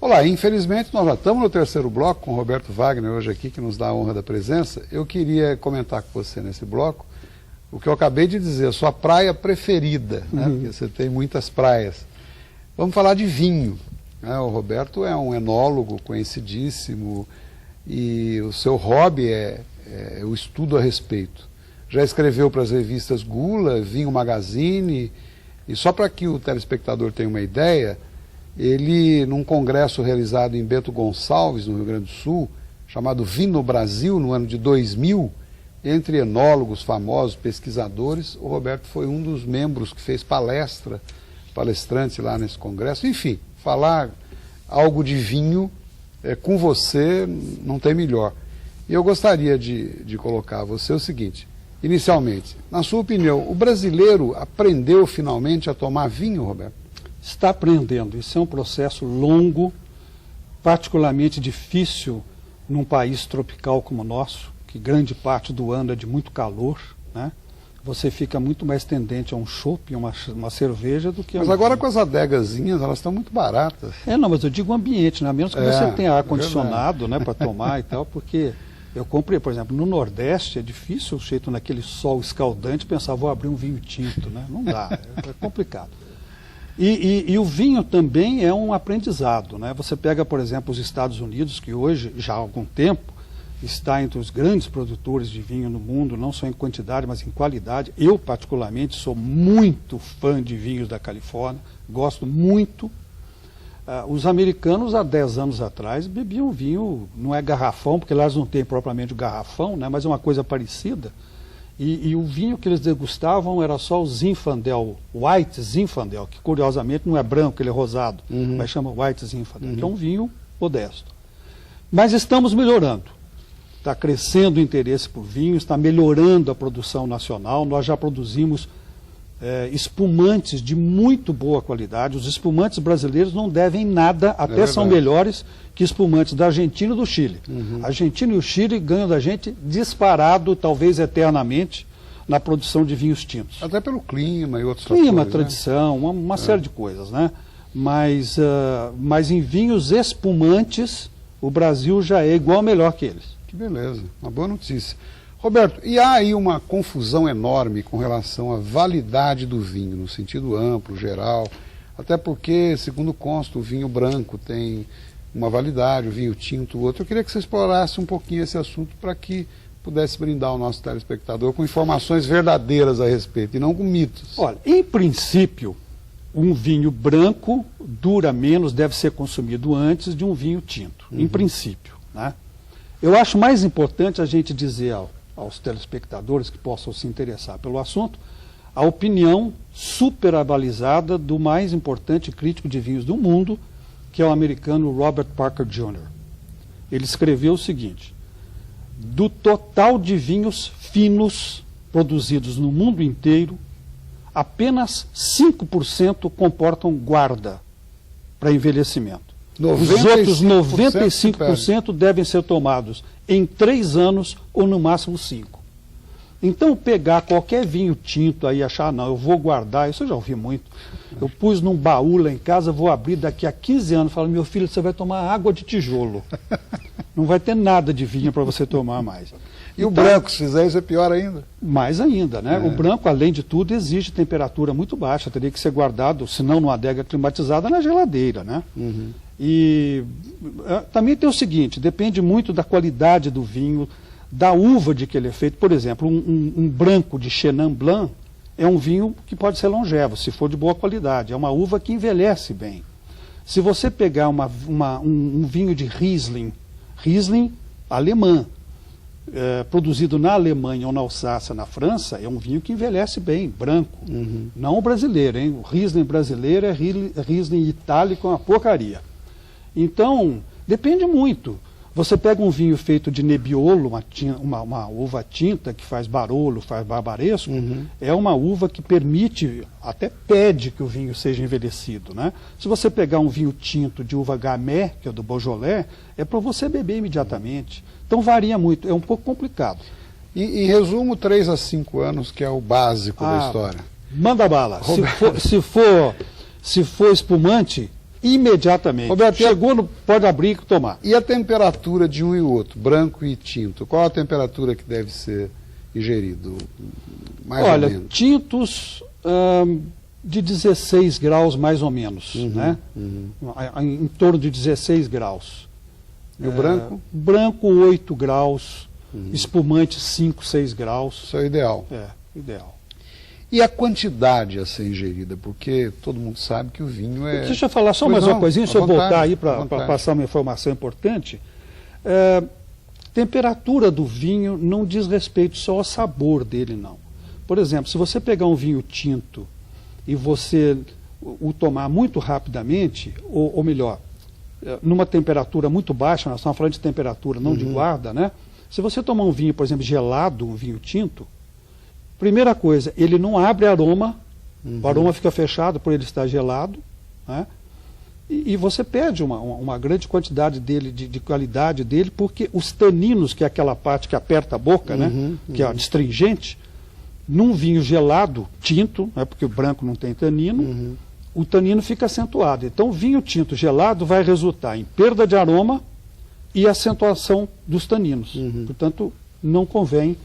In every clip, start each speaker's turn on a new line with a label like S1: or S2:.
S1: Olá, infelizmente nós já estamos no terceiro bloco com o Roberto Wagner hoje aqui, que nos dá a honra da presença. Eu queria comentar com você nesse bloco o que eu acabei de dizer, a sua praia preferida, né? Porque você tem muitas praias. Vamos falar de vinho, né? O Roberto é um enólogo conhecidíssimo e o seu hobby é o estudo a respeito. Já escreveu para as revistas Gula, Vinho Magazine, e só para que o telespectador tenha uma ideia, ele, num congresso realizado em Bento Gonçalves, no Rio Grande do Sul, chamado Vino Brasil, no ano de 2000, entre enólogos famosos, pesquisadores, o Roberto foi um dos membros que fez palestrante lá nesse congresso. Enfim, falar algo de vinho com você não tem melhor. E eu gostaria de colocar a você o seguinte, inicialmente, na sua opinião, o brasileiro aprendeu finalmente a tomar vinho, Roberto?
S2: Está aprendendo. Isso é um processo longo, particularmente difícil num país tropical como o nosso, que grande parte do ano é de muito calor, né? Você fica muito mais tendente a um chopp, uma cerveja, do que a...
S1: Mas agora com as adegazinhas, elas estão muito baratas.
S2: Não, mas eu digo ambiente, né? A menos que você tenha ar-condicionado, né, para tomar e tal, porque eu comprei, por exemplo, no Nordeste, é difícil o jeito naquele sol escaldante pensar, vou abrir um vinho tinto, né? Não dá, é complicado. E o vinho também é um aprendizado, né? Você pega, por exemplo, os Estados Unidos, que hoje, já há algum tempo, está entre os grandes produtores de vinho no mundo, não só em quantidade, mas em qualidade. Eu, particularmente, sou muito fã de vinhos da Califórnia, gosto muito. Os americanos, há 10 anos atrás, bebiam vinho, não é garrafão, porque lá eles não têm propriamente o garrafão, né? Mas é uma coisa parecida. E o vinho que eles degustavam era só o Zinfandel, White Zinfandel, que curiosamente não é branco, ele é rosado, mas chama White Zinfandel, que é um vinho modesto. Mas estamos melhorando. Está crescendo o interesse por vinho, está melhorando a produção nacional. Nós já produzimos espumantes de muito boa qualidade. Os espumantes brasileiros não devem nada, até são melhores que espumantes da Argentina e do Chile. A Argentina e o Chile ganham da gente disparado, talvez eternamente, na produção de vinhos tintos.
S1: Até pelo clima e outros
S2: clima,
S1: fatores,
S2: tradição, né? uma série de coisas, né? Mas em vinhos espumantes, o Brasil já é igual ou melhor que eles.
S1: Que beleza, uma boa notícia. Roberto, e há aí uma confusão enorme com relação à validade do vinho, no sentido amplo, geral, até porque, segundo consta, o vinho branco tem uma validade, o vinho tinto outro. Eu queria que você explorasse um pouquinho esse assunto para que pudesse brindar o nosso telespectador com informações verdadeiras a respeito e não com mitos.
S2: Olha, em princípio, um vinho branco dura menos, deve ser consumido antes de um vinho tinto, em princípio, né? Eu acho mais importante a gente dizer aos telespectadores que possam se interessar pelo assunto, a opinião superabalizada do mais importante crítico de vinhos do mundo, que é o americano Robert Parker Jr. Ele escreveu o seguinte: do total de vinhos finos produzidos no mundo inteiro, apenas 5% comportam guarda para envelhecimento. Os outros 95% devem ser tomados em 3 anos ou no máximo 5. Então pegar qualquer vinho tinto aí e achar, não, eu vou guardar, isso eu já ouvi muito. Eu pus num baú lá em casa, vou abrir daqui a 15 anos, falo, meu filho, você vai tomar água de tijolo. Não vai ter nada de vinho para você tomar mais.
S1: E o branco, se fizer isso, é pior ainda?
S2: Mais ainda, né? O branco, além de tudo, exige temperatura muito baixa, teria que ser guardado, se não numa adega climatizada, na geladeira, né? E também tem o seguinte, depende muito da qualidade do vinho, da uva de que ele é feito. Por exemplo, um branco de Chenin Blanc é um vinho que pode ser longevo, se for de boa qualidade. É uma uva que envelhece bem. Se você pegar um vinho de Riesling alemã, produzido na Alemanha ou na Alsácia, na França, é um vinho que envelhece bem, branco. Não o brasileiro, hein? O Riesling brasileiro é Riesling itálico, é uma porcaria. Então, depende muito. Você pega um vinho feito de Nebbiolo, uma uva tinta que faz Barolo, faz Barbaresco, é uma uva que permite, até pede que o vinho seja envelhecido, né? Se você pegar um vinho tinto de uva Gamay, que é do Beaujolais, é para você beber imediatamente. Então varia muito, é um pouco complicado.
S1: Em resumo, 3 a 5 anos, que é o básico da história.
S2: Manda bala. Se for espumante, imediatamente.
S1: Roberto,
S2: chegou, pode abrir e tomar.
S1: E a temperatura de um e outro, branco e tinto? Qual a temperatura que deve ser ingerido? Mais ou menos.
S2: Tintos de 16 graus mais ou menos, né? Em torno de 16 graus.
S1: E o branco?
S2: Branco 8 graus, espumante 5, 6 graus.
S1: Isso é o ideal.
S2: Ideal.
S1: E a quantidade a ser ingerida? Porque todo mundo sabe que o vinho é...
S2: Deixa eu falar só mais uma coisinha, se eu voltar aí para passar uma informação importante. Temperatura do vinho não diz respeito só ao sabor dele, não. Por exemplo, se você pegar um vinho tinto e você o tomar muito rapidamente, ou melhor, numa temperatura muito baixa, nós estamos falando de temperatura, não de guarda, né? Se você tomar um vinho, por exemplo, gelado, um vinho tinto, primeira coisa, ele não abre aroma, o aroma fica fechado por ele estar gelado, né? E você perde uma grande quantidade dele, de qualidade dele, porque os taninos, que é aquela parte que aperta a boca, né? Que é astringente, num vinho gelado, tinto, né? Porque o branco não tem tanino, o tanino fica acentuado. Então, o vinho tinto gelado vai resultar em perda de aroma e acentuação dos taninos. Portanto, não convém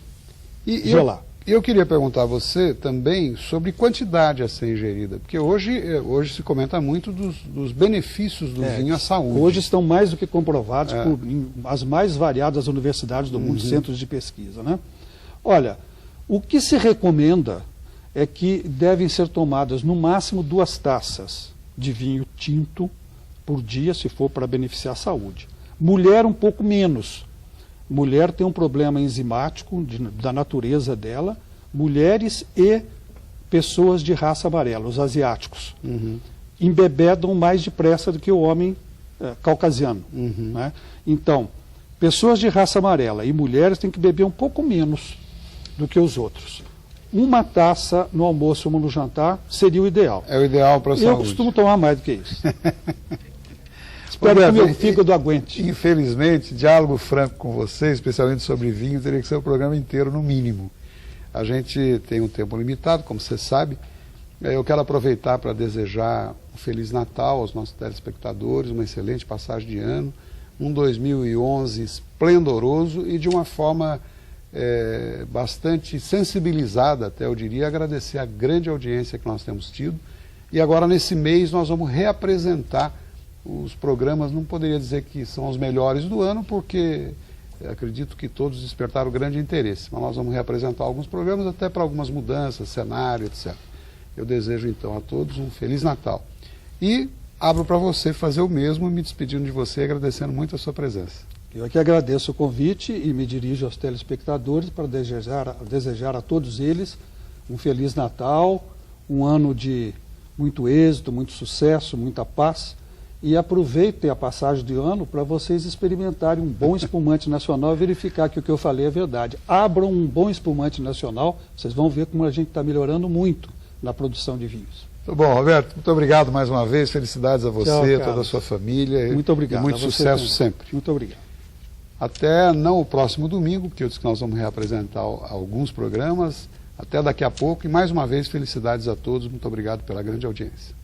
S2: gelar.
S1: E eu queria perguntar a você também sobre quantidade a ser ingerida, porque hoje se comenta muito dos benefícios do vinho à saúde.
S2: Hoje estão mais do que comprovados por as mais variadas universidades do mundo, centros de pesquisa, né? Olha, o que se recomenda é que devem ser tomadas no máximo 2 taças de vinho tinto por dia, se for para beneficiar a saúde. Mulher um pouco menos. Mulher tem um problema enzimático da natureza dela, mulheres e pessoas de raça amarela, os asiáticos, embebedam mais depressa do que o homem caucasiano. Né? Então, pessoas de raça amarela e mulheres têm que beber um pouco menos do que os outros. 1 taça no almoço, 1 no jantar, seria o ideal.
S1: É o ideal para a saúde.
S2: Eu costumo tomar mais do que isso. Espero que meu fígado aguente.
S1: Infelizmente, diálogo franco com você, especialmente sobre vinho, teria que ser o programa inteiro, no mínimo. A gente tem um tempo limitado, como você sabe. Eu quero aproveitar para desejar um Feliz Natal aos nossos telespectadores, uma excelente passagem de ano, um 2011 esplendoroso e de uma forma bastante sensibilizada, até eu diria, agradecer a grande audiência que nós temos tido. E agora, nesse mês, nós vamos reapresentar os programas. Não poderia dizer que são os melhores do ano, porque acredito que todos despertaram grande interesse. Mas nós vamos reapresentar alguns programas, até para algumas mudanças, cenário, etc. Eu desejo, então, a todos um Feliz Natal. E abro para você fazer o mesmo, me despedindo de você e agradecendo muito a sua presença.
S2: Eu aqui agradeço o convite e me dirijo aos telespectadores para desejar a todos eles um Feliz Natal, um ano de muito êxito, muito sucesso, muita paz. E aproveitem a passagem de ano para vocês experimentarem um bom espumante nacional e verificar que o que eu falei é verdade. Abram um bom espumante nacional, vocês vão ver como a gente está melhorando muito na produção de vinhos.
S1: Muito bom, Roberto. Muito obrigado mais uma vez. Felicidades a você, a toda a sua família.
S2: Muito obrigado.
S1: E muito sucesso sempre.
S2: Muito obrigado.
S1: Até não o próximo domingo, porque eu disse que nós vamos reapresentar alguns programas. Até daqui a pouco. E mais uma vez, felicidades a todos. Muito obrigado pela grande audiência.